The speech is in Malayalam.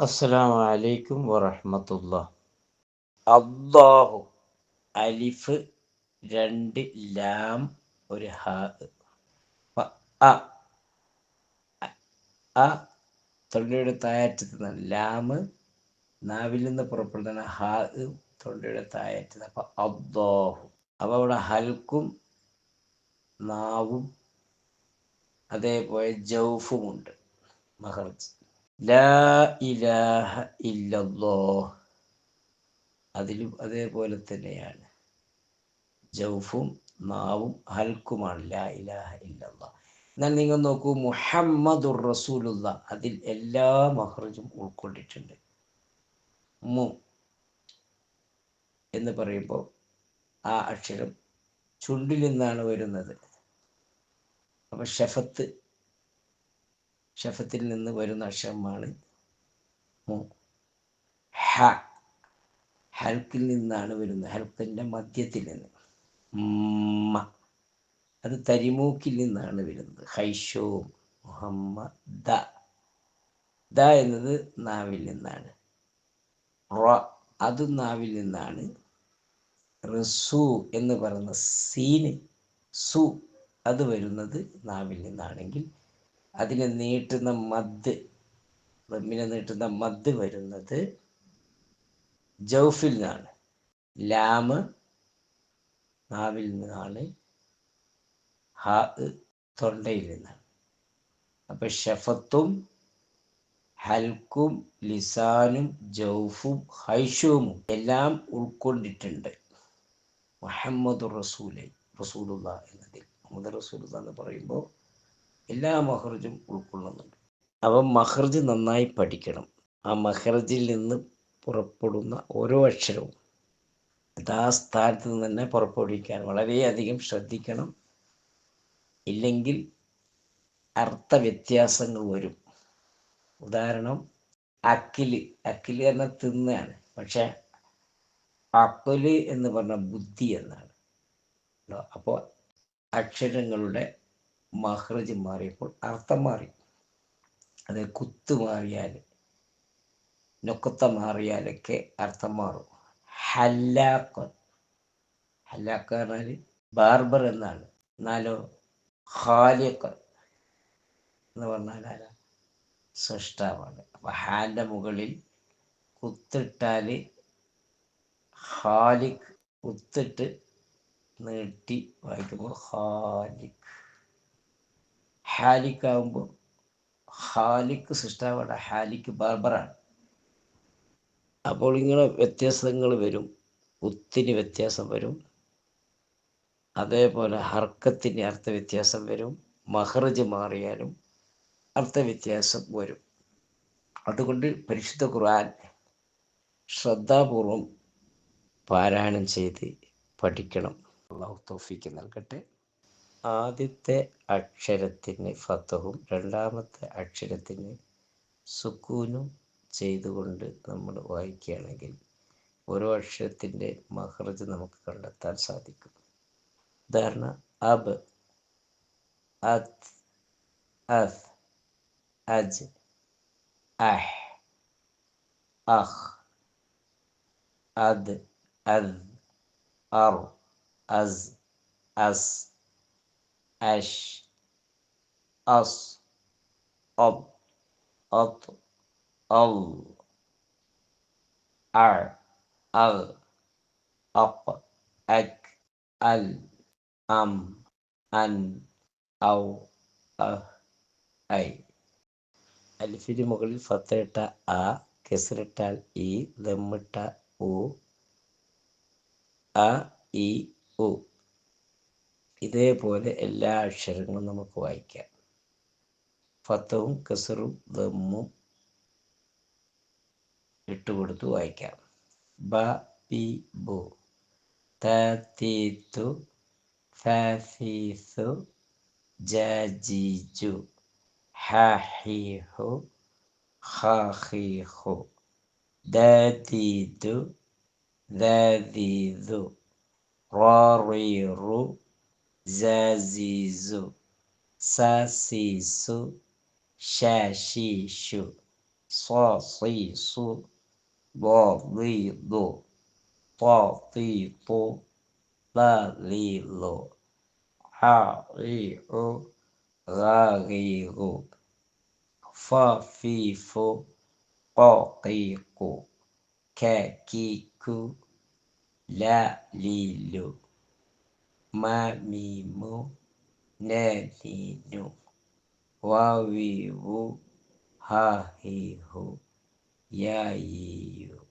അസ്സലാമു അലൈക്കും വറഹ്മത്തുള്ളാഹ്. അല്ലാഹു അലിഫ് 2 ലാം ഒരു ഹ. അ അ തൊണ്ടയുടെ താഴറ്റത്ത് ലാം നാവിൽ നിന്ന് പുറപ്പെടുന്ന ഹ തൊണ്ടയുടെ താഴറ്റത്ത്. അപ്പൊ അല്ലാഹു. അപ്പൊ അവിടെ ഹൽക്കും നാവും അതേപോലെ ജൗഫുമുണ്ട് മഖർജ്. ലാ ഇലാഹ ഇല്ലല്ലാഹ് അതിലും അതേപോലെ തന്നെയാണ്. ജൗഫും നാവും ഹൽക്കുമാണ് ലാ ഇലാഹ ഇല്ലല്ലാഹ്. എന്നാൽ നിങ്ങൾ നോക്കൂ, മുഹമ്മദുർ റസൂലുള്ള അതിൽ എല്ലാ മഖ്റജും ഉൾക്കൊണ്ടിട്ടുണ്ട്. മു എന്ന് പറയുമ്പോൾ ആ അക്ഷരം ചുണ്ടിൽ നിന്നാണ് വരുന്നത്. അപ്പൊ ഷഫത്തിൽ നിന്ന് വരുന്ന അക്ഷരമാണ് മു. ഹ ഹൽക്കിൽ നിന്നാണ് വരുന്നത്, ഹൽക്കിന്റെ മധ്യത്തിൽ നിന്ന്. അത് തരിമൂക്കിൽ നിന്നാണ് വരുന്നത്. ഹൈഷോ മുഹമ്മദ. ദ എന്നത് നാവിൽ നിന്നാണ്. റ അതും നാവിൽ നിന്നാണ്. റസു എന്ന് പറയുന്ന സീന് സു അത് വരുന്നത് നാവിൽ നിന്നാണെങ്കിൽ അതിനെ നീട്ടുന്ന മദ്, റമ്മിനെ നീട്ടുന്ന മദ് വരുന്നത് ജൗഫിൽ നിന്നാണ്. ലാമ് നാവിൽ നിന്നാണ്, ഹ തൊണ്ടയിൽ നിന്നാണ്. അപ്പൊ ഷഫത്തും ഹൽക്കും ലിസാനും ജൗഫും ഹൈഷുവും എല്ലാം ഉൾക്കൊണ്ടിട്ടുണ്ട് മുഹമ്മദ് റസൂലുള്ള എന്നതിൽ. മുഹമ്മദ് റസൂലുള്ള എന്ന് പറയുമ്പോൾ എല്ലാ മഖ്റജും ഉൾക്കൊള്ളുന്നുണ്ട്. അപ്പം മഖ്റജ് നന്നായി പഠിക്കണം. ആ മഖ്റജിൽ നിന്ന് പുറപ്പെടുന്ന ഓരോ അക്ഷരവും ആ സ്ഥാനത്ത് നിന്ന് തന്നെ പുറപ്പെടുവിക്കാൻ വളരെയധികം ശ്രദ്ധിക്കണം. ഇല്ലെങ്കിൽ അർത്ഥവ്യത്യാസങ്ങൾ വരും. ഉദാഹരണം, അക്കില് പറഞ്ഞാൽ തിന്നാണ്, പക്ഷെ അക്കല് എന്ന് പറഞ്ഞ ബുദ്ധി എന്നാണ്. അപ്പോൾ അക്ഷരങ്ങളുടെ മഖ്റജ് മാറിയപ്പോൾ അർത്ഥം മാറി. അത് കുത്ത് മാറിയാൽ, നൊക്കത്ത മാറിയാലൊക്കെ അർത്ഥം മാറും. ഹല്ലാക്ക് പറഞ്ഞാൽ ബാർബർ എന്നാണ്. എന്നാലോ ഖാലിഖ് എന്ന് പറഞ്ഞാൽ ആരാ? സൃഷ്ടാവാണ്. അപ്പൊ ഹാന്റെ മുകളിൽ കുത്തിട്ടാൽ ഖാലിഖ്, കുത്തിട്ട് നീട്ടി വായിക്കുമ്പോൾ ഖാലിഖ്. ഹാലിഖ് ആകുമ്പോൾ ഖാലിഖ് സൃഷ്ടാവാണ്, ഹാലിഖ് ബാർബറാണ്. അപ്പോൾ ഇങ്ങനെ വ്യത്യാസങ്ങൾ വരും, കുത്തിന് വ്യത്യാസം വരും, അതേപോലെ ഹർക്കത്തിന് അർത്ഥവ്യത്യാസം വരും, മഖ്റജ് മാറിയാലും അർത്ഥവ്യത്യാസം വരും. അതുകൊണ്ട് പരിശുദ്ധ ഖുർആൻ ശ്രദ്ധാപൂർവം പാരായണം ചെയ്ത് പഠിക്കണം. അല്ലാഹു തൗഫീഖ് നൽകട്ടെ. ആദ്യത്തെ അക്ഷരത്തിന് ഫതഹും രണ്ടാമത്തെ അക്ഷരത്തിന് സുക്കൂനും ചെയ്തുകൊണ്ട് നമ്മൾ വായിക്കുകയാണെങ്കിൽ ഓരോ അക്ഷരത്തിൻ്റെ മഖ്റജ് നമുക്ക് കണ്ടെത്താൻ സാധിക്കും. ഉദാഹരണം, അബ്, അത്, അസ്, അജ്, അഹ്, അഖ്, അത്, അദ്, അർ, അസ്, അസ്, അഷ്, അസ്, അബ്, അത്, അൽ, അർ, അൽ, അഖ്, അക്, അൽ, അം, അൻ, ഔ, അഹ്, ഐ. അലിഫിന് മുകളിൽ ഫത്തയിട്ട ആ, കെസ്റിട്ടാൽ ഈ, ദമ്മിട്ട ഉ, അ, ഇ, ഉ. ഇതേപോലെ എല്ലാ അക്ഷരങ്ങളും നമുക്ക് വായിക്കാം. ഫത്തവും കെസറും ദമ്മും ഇട്ടുകൊടുത്ത് വായിക്കാം. ബ, ബി, ബു, ത, തി, തു, ഫ, ഫി, സു, ജ, ജി, ജു, ഹ, ഹി, ഹു, ഹ, ഹി, ഹു, ദ, ദി, ദു, ദ, ദി, ദു, റ, റി, റു, സ, സി, സു, സ, സി, സു, ഷ, ഷി, ഷു, صا صي صو ضا ضي ضو طا طي طو لا لي لو ع عي عو غا غي غو فا في فو قا قي قو كا كي كو لا لي لو ما مي مو نا ني نو وا وي وو ها هي هو يا يي يو